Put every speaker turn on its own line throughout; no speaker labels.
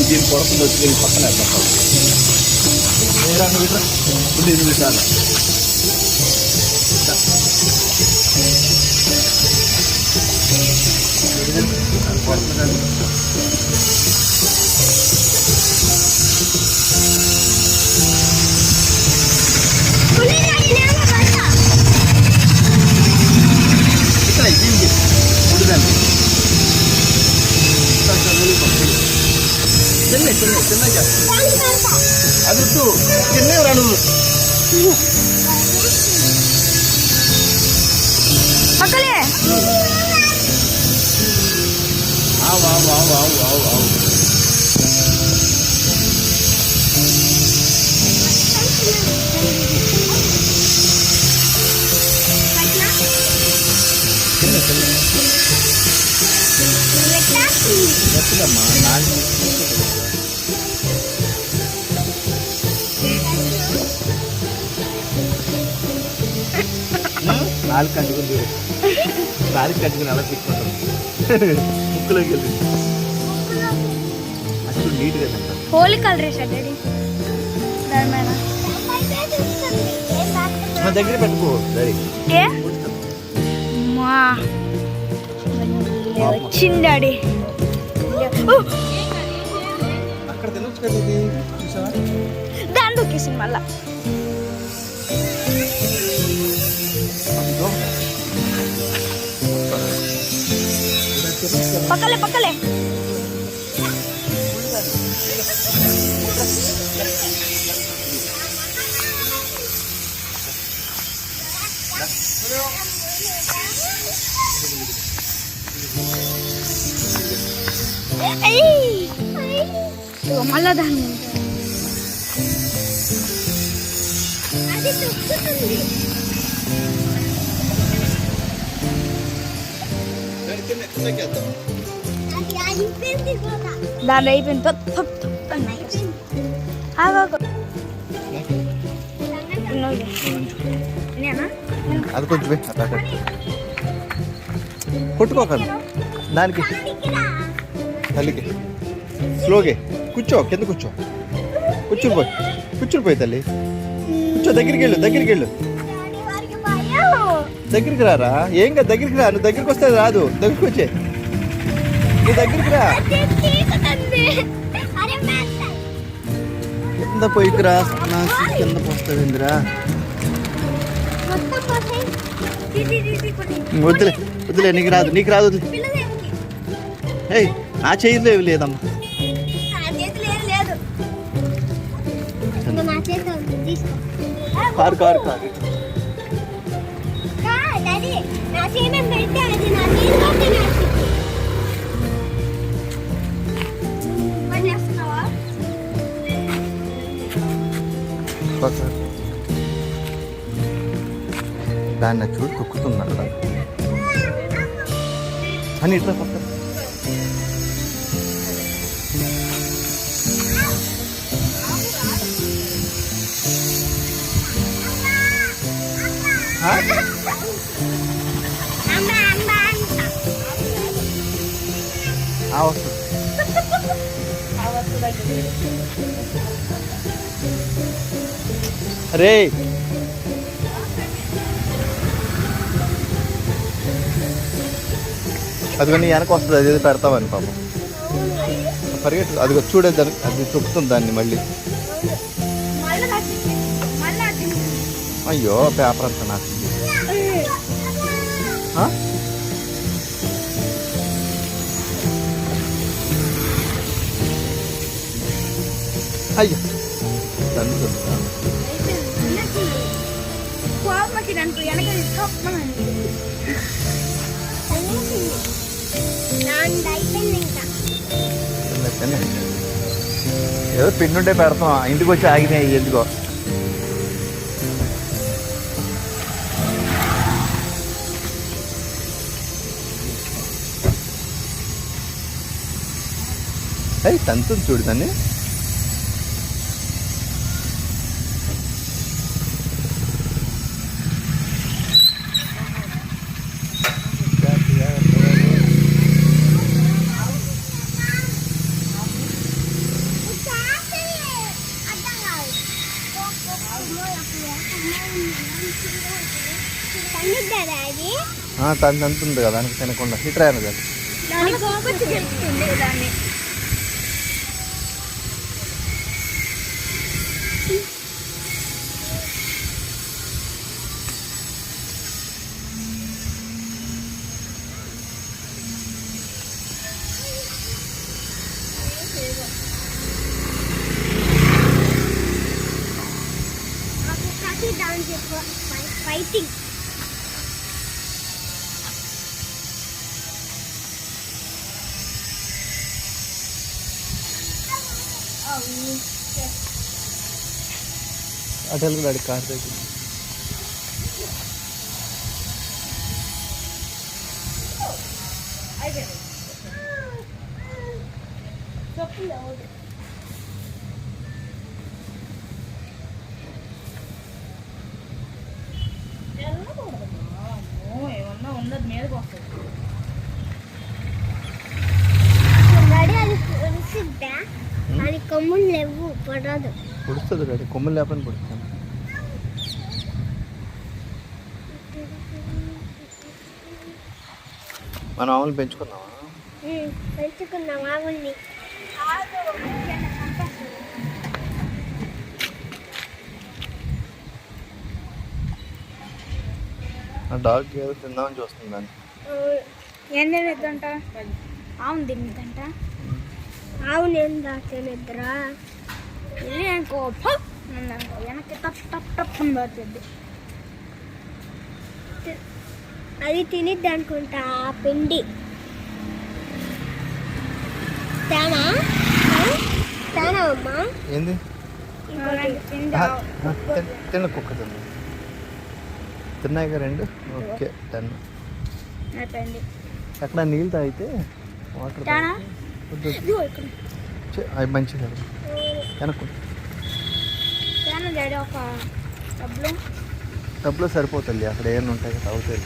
దీని కొడుతుంది వచ్చి పక్కన నిమిషాలు అది చిన్న రాను
పక్కలే
నాలుగు కంటుకుని నాలుగు కంటుకుని అలా పెట్టుకుంటాం ముక్కులోకి వెళ్ళి అసలు నీట్గా
హోలీ కలర్ వేసాడు డాడీ
మా దగ్గర పెట్టుకో డాడీ
వచ్చింది డాడీ
అక్కడ తినొచ్చు కదా ఇది చూసావా
దాని దొక్కేసింది మళ్ళా పక్కలే పక్కలే మళ్ళా దాన్ని దాని అయిపోయింది
అది కొంచెం కొట్టుకోకండి దానికి తల్లికి స్లోగే కూర్చో కింద కూర్చుని పోయి తల్లి కూర్చో దగ్గరికి వెళ్ళు దగ్గరికి రారా ఏం కదా దగ్గరికి రా నువ్వు దగ్గరికి వస్తే రాదు దగ్గరికి వచ్చే నువ్వు దగ్గరికి రా కింద పోయికిరా కింద పోస్తావు ఇందిరా వద్దులే నీకు రాదు వదిలే ఏయ్ నా చేతిలో ఏమి లేదమ్మా కారు దాన్ని చూడు తొక్కుతున్నాడు అని ఇట్లా పక్కన అరే అది నీ వెనక వస్తుంది అది పెడతామని పాపం పరిగెట్టు అది చూడేది దానికి అది తొక్కుతుంది దాన్ని మళ్ళీ అయ్యో పేపర్ అంతా నాకు అయ్యో తంతుందా
కోపమకి దాంట్లో వెనక
ఏదో పిండి ఉంటే పెడతాం ఇంటికి వచ్చి ఆగినాయి ఎందుకో అయ్యి తంతుంది చూడు దాన్ని తను తంతుంది కదా దానికి తినకుండా హిటర్ అయినా కదా
దాన్ని ఫైటింగ్
అటల్ కూడా కార్ దగ్గర
ఏమన్నా ఉండదు మీదకి వస్తుంది అది కొమ్ములు లేవు పడదు
పుడుస్తుంది డాడీ కొమ్ములు లేపని పుడుతుంది మనం ఆవులు పెంచుకున్నావా
పెంచుకున్నాం ఆవుల్ని
ఆ డాగ్ ఏదో తిందామని చూస్తుంది దాన్ని
ఏం తినేద్దంట ఆవును తినేద్దంట ఆవును ఏం దాచేనిద్దరా వెళ్ళి అనుకో వెనక్కి టప్ టప్ టప్ అని పడుతుంది అది తినిద్ది అనుకుంటా ఆ పిండి తేనా తేనా అమ్మా
ఏంది తిన్న కుక్క తింది తిన్నాయి రెండు ఓకే టెన్
అయిపోయింది
అక్కడ నీళ్ళు తాగితే వాటర్ అవి మంచిగా వెనక్కు
ఒక డబ్బులు
డబ్బులు సరిపోతుంది అక్కడ ఏమైనా ఉంటాయి కదా అవుతాయి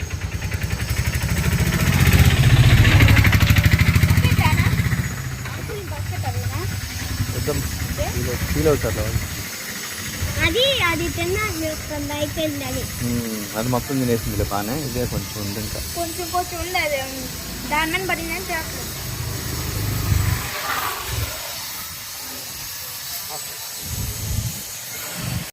ఫీల్ అవుతారు వాళ్ళు
అది తిన్నా అయిపోయింది
అది మొత్తం తినేసిందిలే బాగానే ఇదే కొంచెం ఉంది ఇంకా
కొంచెం ఉంది అది దాని మీద పడిందని చేస్తాం